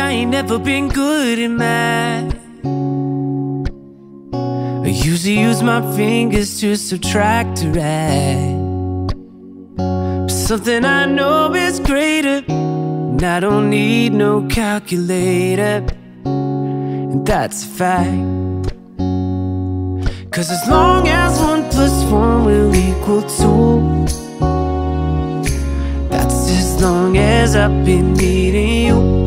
I ain't never been good at math. I usually use my fingers to subtract or add. But something I know is greater, and I don't need no calculator, and that's a fact. 'Cause as long as 1 + 1 will equal 2, that's as long as I've been needing you.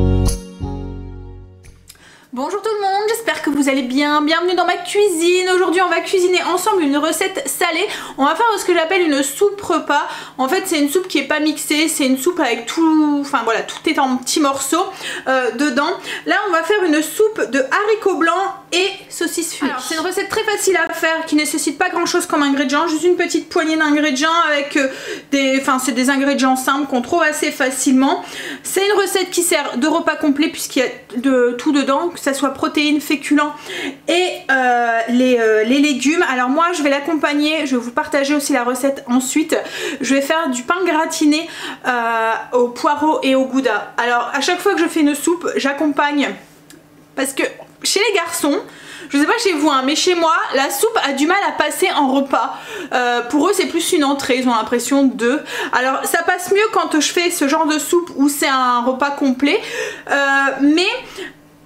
Bonjour tout le monde, j'espère que vous allez bien. Bienvenue dans ma cuisine. Aujourd'hui on va cuisiner ensemble une recette salée. On va faire ce que j'appelle une soupe repas. En fait c'est une soupe qui est pas mixée, c'est une soupe avec tout, enfin voilà, tout est en petits morceaux dedans. Là on va faire une soupe de haricots blancs et saucisses fumées. Alors c'est une recette très facile à faire qui nécessite pas grand chose comme ingrédients, juste une petite poignée d'ingrédients avec c'est des ingrédients simples qu'on trouve assez facilement. C'est une recette qui sert de repas complet puisqu'il y a de tout dedans, que ça soit protéines, féculents et les légumes. Alors moi je vais l'accompagner, je vais vous partager aussi la recette ensuite. Je vais faire du pain gratiné au poireau et au gouda. Alors à chaque fois que je fais une soupe, j'accompagne parce que chez les garçons, je sais pas chez vous, hein, mais chez moi, la soupe a du mal à passer en repas. Pour eux, c'est plus une entrée, ils ont l'impression de... Alors, ça passe mieux quand je fais ce genre de soupe où c'est un repas complet, mais...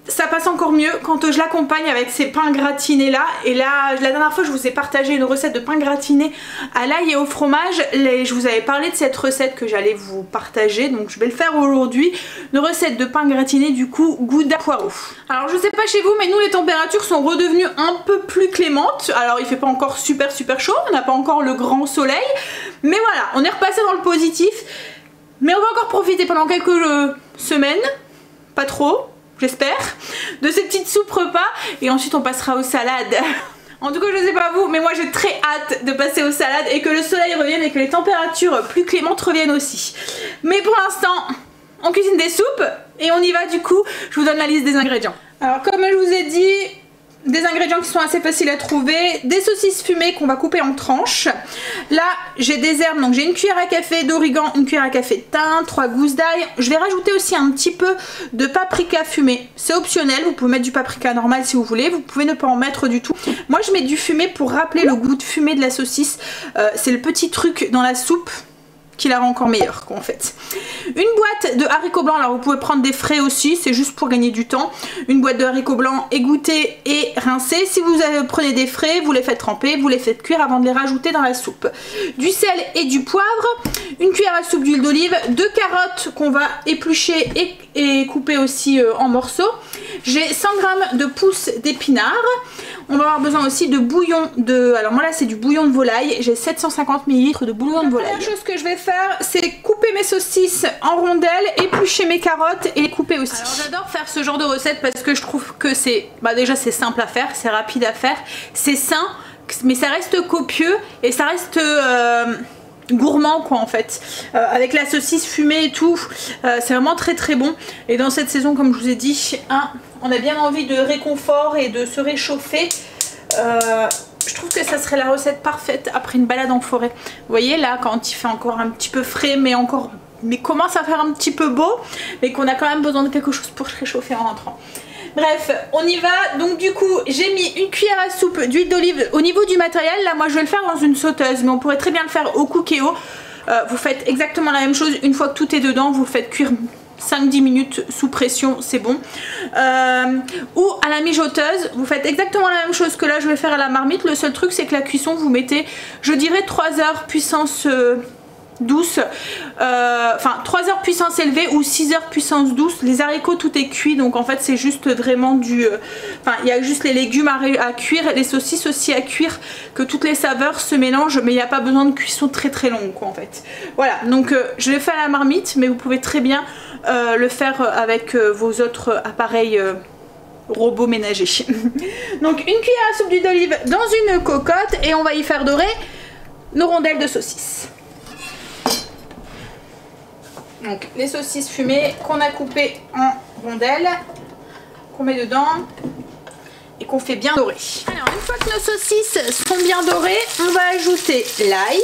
ça passe encore mieux quand je l'accompagne avec ces pains gratinés là. Et là, la dernière fois je vous ai partagé une recette de pain gratiné à l'ail et au fromage. Je vous avais parlé de cette recette que j'allais vous partager, donc je vais le faire aujourd'hui. Une recette de pain gratiné du coup gouda poireau. Alors je sais pas chez vous, mais nous les températures sont redevenues un peu plus clémentes. Alors il fait pas encore super chaud, on n'a pas encore le grand soleil, mais voilà, on est repassé dans le positif. Mais on va encore profiter pendant quelques semaines, pas trop, j'espère, de ces petites soupes repas et ensuite on passera aux salades. En tout cas je sais pas vous, mais moi j'ai très hâte de passer aux salades et que le soleil revienne et que les températures plus clémentes reviennent aussi. Mais pour l'instant on cuisine des soupes et on y va du coup. Je vous donne la liste des ingrédients. Alors comme je vous ai dit, des ingrédients qui sont assez faciles à trouver, des saucisses fumées qu'on va couper en tranches. Là j'ai des herbes, donc j'ai une cuillère à café d'origan, une cuillère à café de thym, 3 gousses d'ail. Je vais rajouter aussi un petit peu de paprika fumé, c'est optionnel, vous pouvez mettre du paprika normal si vous voulez, vous pouvez ne pas en mettre du tout. Moi je mets du fumé pour rappeler le goût de fumé de la saucisse, c'est le petit truc dans la soupe qui la rend encore meilleure quoi, en fait. Une boîte de haricots blancs, alors vous pouvez prendre des frais aussi, c'est juste pour gagner du temps. Une boîte de haricots blancs égouttée et rincée. Si vous prenez des frais, vous les faites tremper, vous les faites cuire avant de les rajouter dans la soupe. Du sel et du poivre, une cuillère à soupe d'huile d'olive, 2 carottes qu'on va éplucher et couper aussi en morceaux. J'ai 100 g de pousses d'épinards. On va avoir besoin aussi de bouillon de... Alors moi là c'est du bouillon de volaille, j'ai 750 ml de bouillon de volaille. La première chose que je vais faire c'est couper mes saucisses en rondelles, éplucher mes carottes et les couper aussi. Alors j'adore faire ce genre de recette parce que je trouve que c'est... déjà c'est simple à faire, c'est rapide à faire, c'est sain, mais ça reste copieux et ça reste... gourmand quoi en fait, avec la saucisse fumée et tout, c'est vraiment très bon. Et dans cette saison comme je vous ai dit, on a bien envie de réconfort et de se réchauffer. Je trouve que ça serait la recette parfaite après une balade en forêt. Vous voyez là quand il fait encore un petit peu frais mais commence à faire un petit peu beau, mais qu'on a quand même besoin de quelque chose pour se réchauffer en rentrant. Bref, on y va. Donc du coup j'ai mis une cuillère à soupe d'huile d'olive. Au niveau du matériel, là moi je vais le faire dans une sauteuse, mais on pourrait très bien le faire au Cookéo. Vous faites exactement la même chose, une fois que tout est dedans, vous le faites cuire 5-10 minutes sous pression, c'est bon. Ou à la mijoteuse, vous faites exactement la même chose que là je vais faire à la marmite. Le seul truc c'est que la cuisson vous mettez, je dirais 3 heures puissance... douce, 3 heures puissance élevée ou 6 heures puissance douce. Les haricots tout est cuit, donc en fait c'est juste vraiment du... il y a juste les légumes à cuire, les saucisses aussi à cuire, que toutes les saveurs se mélangent, mais il n'y a pas besoin de cuisson très longue quoi en fait. Voilà, donc je l'ai fait à la marmite, mais vous pouvez très bien le faire avec vos autres appareils robots ménagers. Donc une cuillère à soupe d'huile d'olive dans une cocotte et on va y faire dorer nos rondelles de saucisses. Donc les saucisses fumées qu'on a coupées en rondelles, qu'on met dedans et qu'on fait bien dorer. Alors une fois que nos saucisses sont bien dorées, on va ajouter l'ail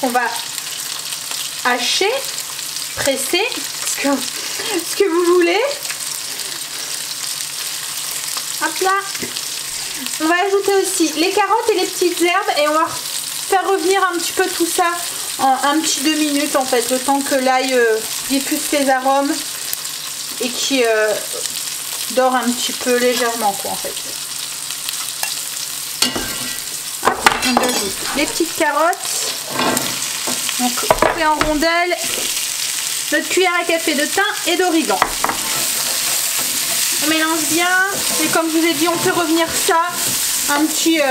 qu'on va hacher, presser, ce que vous voulez. Hop là. On va ajouter aussi les carottes et les petites herbes et on va faire revenir un petit peu tout ça en un petit 2 minutes en fait, le temps que l'ail diffuse ses arômes et qui dore un petit peu légèrement quoi en fait. Hop, on ajoute les petites carottes, donc coupées en rondelles, notre cuillère à café de thym et d'origan. On mélange bien et comme je vous ai dit, on fait revenir ça un petit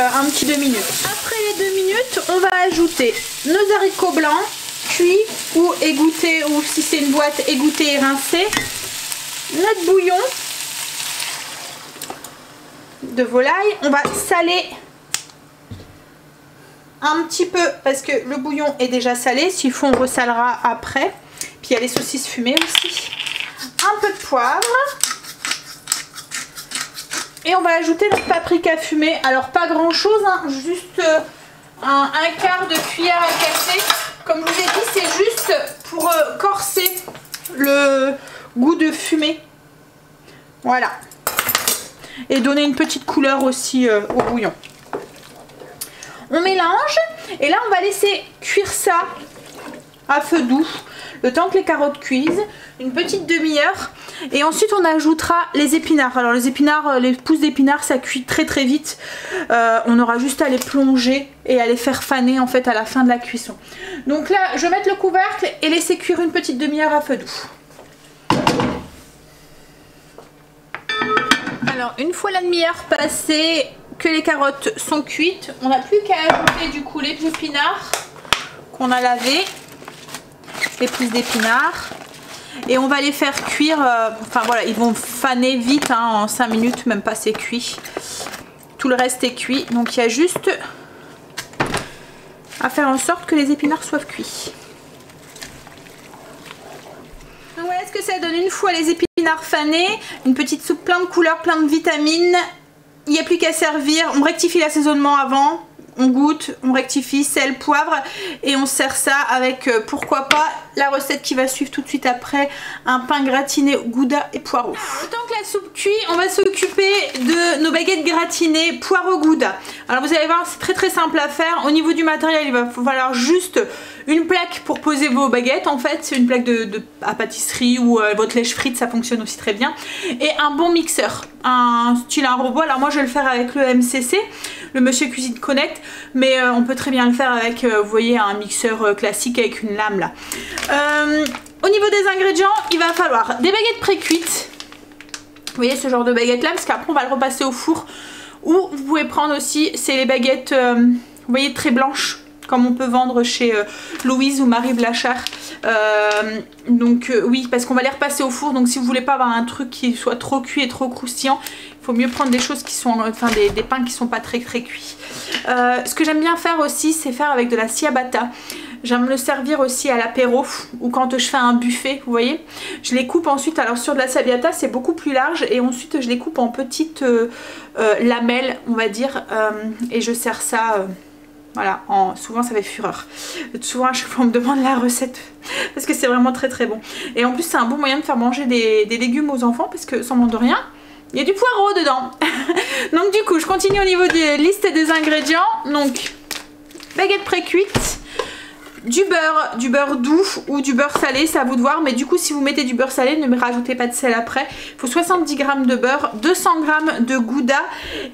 2 minutes. Après les 2 minutes, on va ajouter nos haricots blancs cuits ou égouttés, ou si c'est une boîte, égouttés et rincés. Notre bouillon de volaille. On va saler un petit peu parce que le bouillon est déjà salé. S'il faut, on ressalera après. Puis il y a les saucisses fumées aussi. Un peu de poivre. Et on va ajouter notre paprika fumée. Alors pas grand chose, hein, juste un quart de cuillère à café. Comme je vous ai dit, c'est juste pour corser le goût de fumée. Voilà. Et donner une petite couleur aussi au bouillon. On mélange et là on va laisser cuire ça à feu doux. Le temps que les carottes cuisent, une petite demi-heure. Et ensuite on ajoutera les épinards. Alors les épinards, les pousses d'épinards ça cuit très très vite. On aura juste à les plonger et à les faire faner en fait à la fin de la cuisson. Donc là je vais mettre le couvercle et laisser cuire une petite demi-heure à feu doux. Alors une fois la demi-heure passée, que les carottes sont cuites, on n'a plus qu'à ajouter du coup les épinards qu'on a lavés. Les pousses d'épinards et on va les faire cuire, enfin voilà, ils vont faner vite hein, en 5 minutes, même pas c'est cuit, tout le reste est cuit, donc il y a juste à faire en sorte que les épinards soient cuits. Donc voilà ce que ça donne une fois les épinards fanés, une petite soupe plein de couleurs, plein de vitamines, il n'y a plus qu'à servir, on rectifie l'assaisonnement avant. On goûte, on rectifie, sel, poivre et on sert ça avec pourquoi pas la recette qui va suivre tout de suite après, un pain gratiné gouda et poireaux. Alors, autant que la soupe cuit, on va s'occuper de nos baguettes gratinées poireaux gouda. Alors vous allez voir, c'est très très simple à faire. Au niveau du matériel, il va falloir juste une plaque pour poser vos baguettes. En fait, c'est une plaque à pâtisserie ou votre lèche frite, ça fonctionne aussi très bien. Et un bon mixeur, un style un robot. Alors moi je vais le faire avec le MCC, le Monsieur Cuisine Connect, mais on peut très bien le faire avec, vous voyez, un mixeur classique avec une lame là. Au niveau des ingrédients, il va falloir des baguettes pré-cuites. Vous voyez ce genre de baguettes là, parce qu'après on va le repasser au four. Ou vous pouvez prendre aussi, c'est les baguettes, vous voyez, très blanches, comme on peut vendre chez Louise ou Marie Blachard. Oui, parce qu'on va les repasser au four, donc si vous voulez pas avoir un truc qui soit trop cuit et trop croustillant, il faut mieux prendre des choses qui sont, enfin des pains qui sont pas très très cuits. Ce que j'aime bien faire aussi, c'est faire avec de la ciabatta. J'aime le servir aussi à l'apéro ou quand je fais un buffet, vous voyez. Je les coupe ensuite, alors sur de la ciabatta c'est beaucoup plus large et ensuite je les coupe en petites lamelles, on va dire, et je sers ça... Voilà, souvent ça fait fureur. Souvent à chaque fois on me demande la recette parce que c'est vraiment très très bon. Et en plus c'est un bon moyen de faire manger des légumes aux enfants parce que sans de rien, il y a du poireau dedans. Donc du coup je continue au niveau de la liste des ingrédients. Donc baguette pré-cuite, du beurre doux ou du beurre salé, c'est à vous de voir. Mais du coup si vous mettez du beurre salé, ne me rajoutez pas de sel après. Il faut 70 g de beurre, 200 g de gouda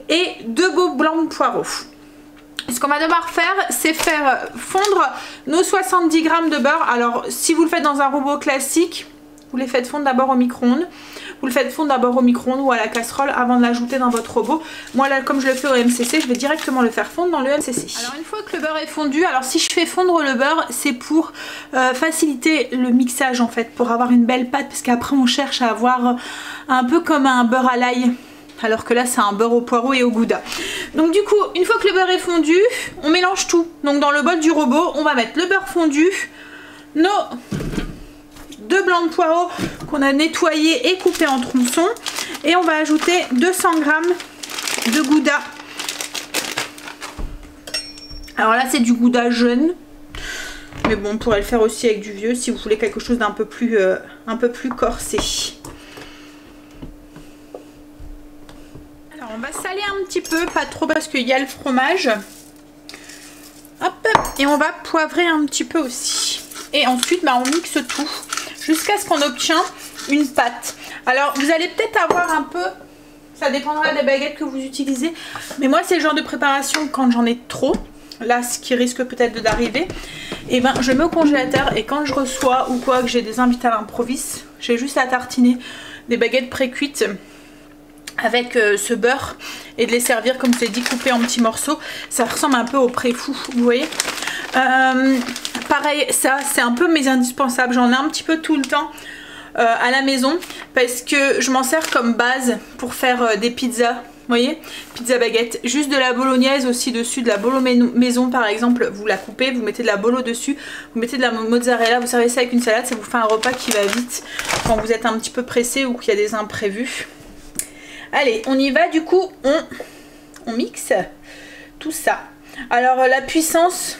et 2 beaux blancs de poireaux. Ce qu'on va devoir faire, c'est faire fondre nos 70 g de beurre. Alors si vous le faites dans un robot classique, vous les faites fondre d'abord au micro-ondes. Vous le faites fondre d'abord au micro-ondes ou à la casserole avant de l'ajouter dans votre robot. Moi là, comme je le fais au MCC, je vais directement le faire fondre dans le MCC. Alors une fois que le beurre est fondu, alors si je fais fondre le beurre, c'est pour faciliter le mixage en fait, pour avoir une belle pâte, parce qu'après on cherche à avoir un peu comme un beurre à l'ail. Alors que là c'est un beurre au poireau et au gouda. Donc du coup une fois que le beurre est fondu, on mélange tout. Donc dans le bol du robot on va mettre le beurre fondu, nos 2 blancs de poireaux qu'on a nettoyés et coupés en tronçons, et on va ajouter 200 g de gouda. Alors là c'est du gouda jeune, mais bon on pourrait le faire aussi avec du vieux si vous voulez quelque chose d'un peu plus corsé. On petit peu, pas trop parce qu'il y a le fromage. Hop, et on va poivrer un petit peu aussi. Et ensuite, bah, on mixe tout jusqu'à ce qu'on obtient une pâte. Alors, vous allez peut-être avoir un peu, ça dépendra des baguettes que vous utilisez, mais moi, c'est le genre de préparation quand j'en ai trop. Là, ce qui risque peut-être d'arriver, et ben je mets au congélateur et quand je reçois ou quoi, que j'ai des invités à l'improviste, j'ai juste à tartiner des baguettes pré-cuites avec ce beurre et de les servir comme je l'ai dit, coupés en petits morceaux. Ça ressemble un peu au pré-fou, vous voyez. Pareil, ça c'est un peu mes indispensables, j'en ai un petit peu tout le temps à la maison parce que je m'en sers comme base pour faire des pizzas. Vous voyez, pizza baguette, juste de la bolognaise aussi dessus, de la bolo maison par exemple, vous la coupez, vous mettez de la bolo dessus, vous mettez de la mozzarella, vous servez ça avec une salade, ça vous fait un repas qui va vite quand vous êtes un petit peu pressé ou qu'il y a des imprévus. Allez, on y va, du coup, on mixe tout ça. Alors la puissance,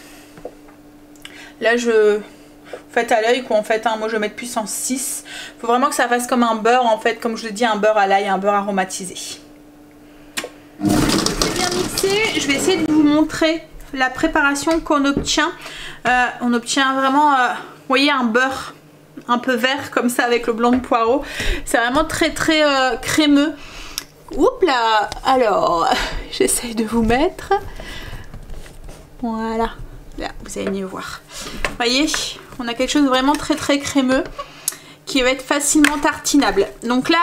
là vous faites à l'œil quoi en fait, hein. Moi je vais mettre puissance 6. Il faut vraiment que ça fasse comme un beurre en fait, comme je le dis, un beurre à l'ail, un beurre aromatisé. C'est bien mixé, je vais essayer de vous montrer la préparation qu'on obtient. On obtient vraiment, vous voyez, un beurre un peu vert comme ça avec le blanc de poireau. C'est vraiment très très crémeux. Oups là, alors j'essaye de vous mettre. Voilà, là vous allez mieux voir. Vous voyez, on a quelque chose de vraiment très très crémeux qui va être facilement tartinable. Donc là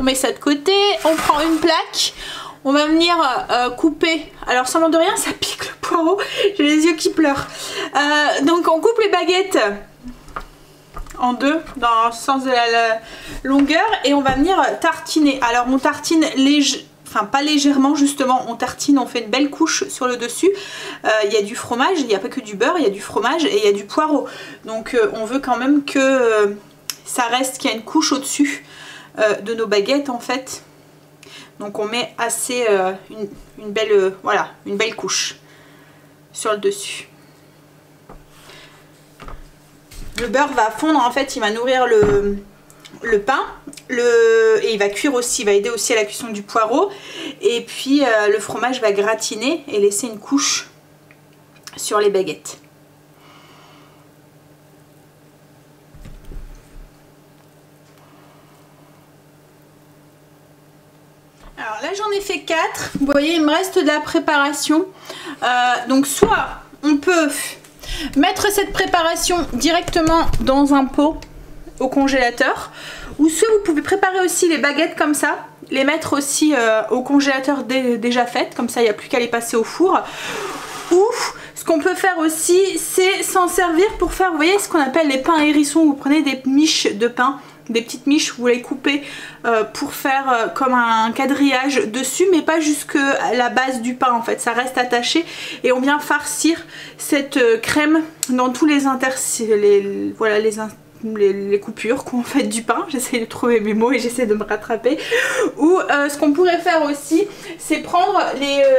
on met ça de côté, on prend une plaque, on va venir couper. Alors sans de rien, ça pique le poireau, j'ai les yeux qui pleurent. Donc on coupe les baguettes en deux dans le sens de la longueur et on va venir tartiner. Alors on tartine enfin pas légèrement justement, on tartine, on fait une belle couche sur le dessus. Il y a du fromage, il n'y a pas que du beurre, il y a du fromage et il y a du poireau. Donc on veut quand même que ça reste, qu'il y a une couche au-dessus de nos baguettes en fait. Donc on met assez une belle voilà, une belle couche sur le dessus. Le beurre va fondre en fait, il va nourrir le pain et il va cuire aussi, il va aider aussi à la cuisson du poireau. Et puis le fromage va gratiner et laisser une couche sur les baguettes. Alors là j'en ai fait 4, vous voyez il me reste de la préparation. Donc soit on peut mettre cette préparation directement dans un pot au congélateur, ou soit vous pouvez préparer aussi les baguettes comme ça, les mettre aussi au congélateur déjà faites, comme ça il n'y a plus qu'à les passer au four. Ou ce qu'on peut faire aussi c'est s'en servir pour faire, vous voyez ce qu'on appelle les pains hérissons. Vous prenez des miches de pain, des petites miches, vous les coupez pour faire comme un quadrillage dessus, mais pas jusque la base du pain en fait, ça reste attaché et on vient farcir cette crème dans tous les les coupures qu'on fait du pain. J'essaie de trouver mes mots et j'essaie de me rattraper. Ou ce qu'on pourrait faire aussi c'est prendre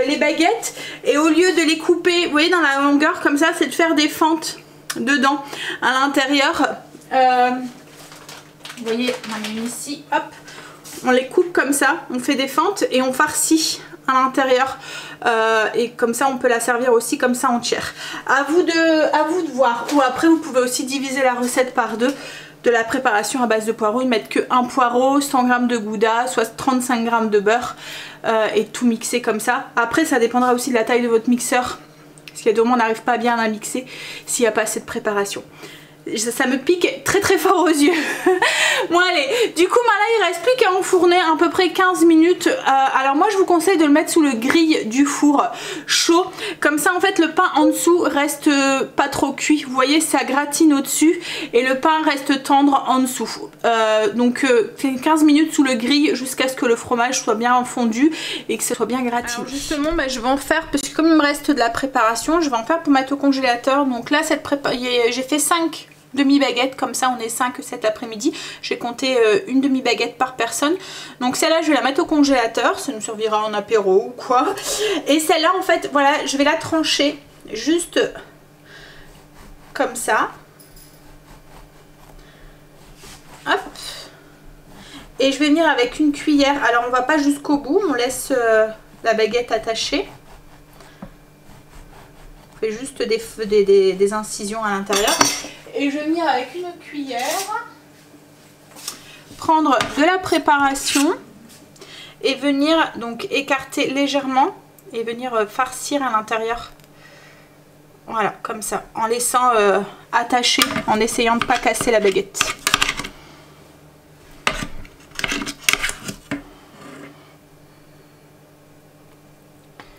les baguettes et au lieu de les couper, vous voyez dans la longueur comme ça, c'est de faire des fentes dedans à l'intérieur. Vous voyez, on en a une ici, hop, on les coupe comme ça, on fait des fentes et on farcit à l'intérieur et comme ça on peut la servir aussi comme ça entière. À vous de voir. Ou après vous pouvez aussi diviser la recette par deux de la préparation à base de poireaux, ne mettre que un poireau, 100 g de gouda, soit 35 g de beurre et tout mixer comme ça. Après ça dépendra aussi de la taille de votre mixeur, parce qu'il y a des moments on n'arrive pas bien à mixer s'il n'y a pas assez de préparation. Ça me pique très très fort aux yeux. Bon allez, du coup là il reste plus qu'à enfourner à peu près 15 minutes. Alors moi je vous conseille de le mettre sous le grille du four chaud. Comme ça en fait le pain en dessous reste pas trop cuit. Vous voyez ça gratine au dessus et le pain reste tendre en dessous. Donc 15 minutes sous le grille jusqu'à ce que le fromage soit bien fondu et que ça soit bien gratiné. Alors justement je vais en faire, parce que comme il me reste de la préparation, je vais en faire pour mettre au congélateur. Donc là j'ai fait 5 demi-baguettes, comme ça on est 5 cet après-midi. J'ai compté une demi-baguette par personne. Donc celle-là je vais la mettre au congélateur, ça nous servira en apéro ou quoi. Et celle-là en fait voilà, je vais la trancher juste comme ça. Hop. Et je vais venir avec une cuillère. Alors on va pas jusqu'au bout, on laisse la baguette attachée. On fait juste des incisions à l'intérieur. Et je vais venir avec une cuillère, prendre de la préparation et venir donc écarter légèrement et venir farcir à l'intérieur. Voilà, comme ça, en laissant attacher, en essayant de ne pas casser la baguette.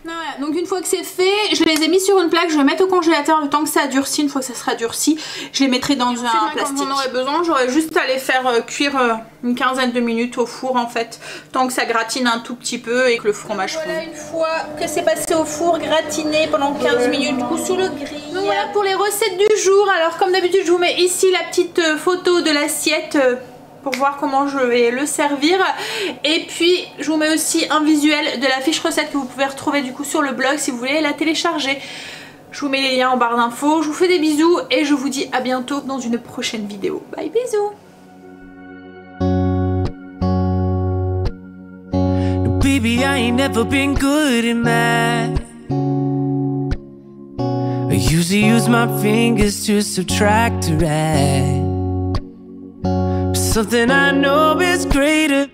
Voilà, donc une fois que c'est fait, je les ai mis sur une plaque, je vais mettre au congélateur le temps que ça durcit. Une fois que ça sera durci, je les mettrai dans un plastique. Quand j'en aurai besoin, j'aurai juste à les faire cuire une quinzaine de minutes au four en fait, tant que ça gratine un tout petit peu et que le fromage fond. Voilà, une fois que c'est passé au four, gratiné pendant 15 minutes du coup sous le grill. Donc voilà pour les recettes du jour. Alors comme d'habitude, je vous mets ici la petite photo de l'assiette pour voir comment je vais le servir, et puis je vous mets aussi un visuel de la fiche recette que vous pouvez retrouver du coup sur le blog si vous voulez la télécharger. Je vous mets les liens en barre d'infos, je vous fais des bisous et je vous dis à bientôt dans une prochaine vidéo. Bye, bisous. No, baby, I ain't never been good at math. I usually use my fingers to subtract or add. Something I know is greater